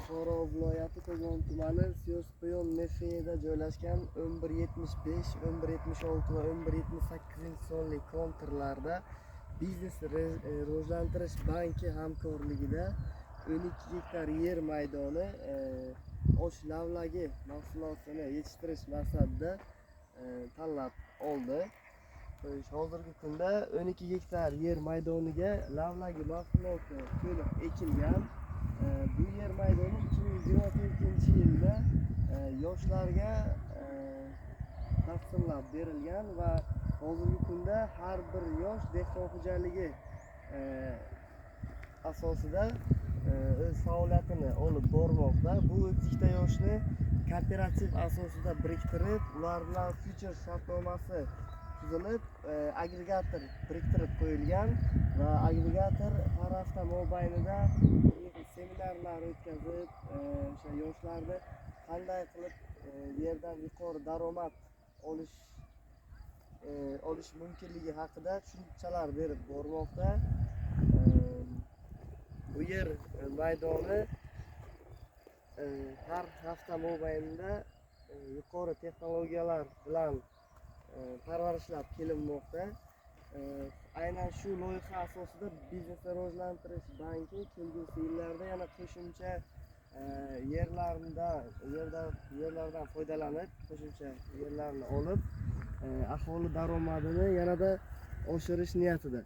Buxoro viloyati Ko'zon tumani Siyospayon mexiyida joylashgan 1175, 1176 va 1178 sonli kontrlarda Biznes rivojlantirish banki hamkorligida 12 gektar yer maydoni osh lavlagi mahsulotini yetishtirish maqsadida tanlab oldi. Hozirgi kunda 12 gektar yer maydoniga lavlagi mahsuloti to'liq ekilgan. Bu yer maydoni 2022-yilda yoshlarga taqsimlab berilgan va hozirgi kunda har bir yosh dehqon xo'jaligi asosida o'z faoliyatini olib bormoqda. Bu 12 ta yoshni kooperativ asosida biriktirib, ular bilan future shartnomasi tuzilib, agregator biriktirib qo'yilgan va agregator har hafta mobaynida seminarlar o'tkazib, o'sha yoshlarni qanday qilib yerdan yuqori daromad olish mumkinligi haqida tushunchalar berib bormoqda. Bu yer maydoni har hafta mobaynida yuqori texnologiyalar bilan parvarishlab kelinmoqda. Aynan shu loyiha asosida Biznesni rivojlantirish banki kelgusi yillarda yana qo'shimcha yerlardan foydalanib, qo'shimcha yerlarni olib, aholi daromadini yanada oshirish niyatida.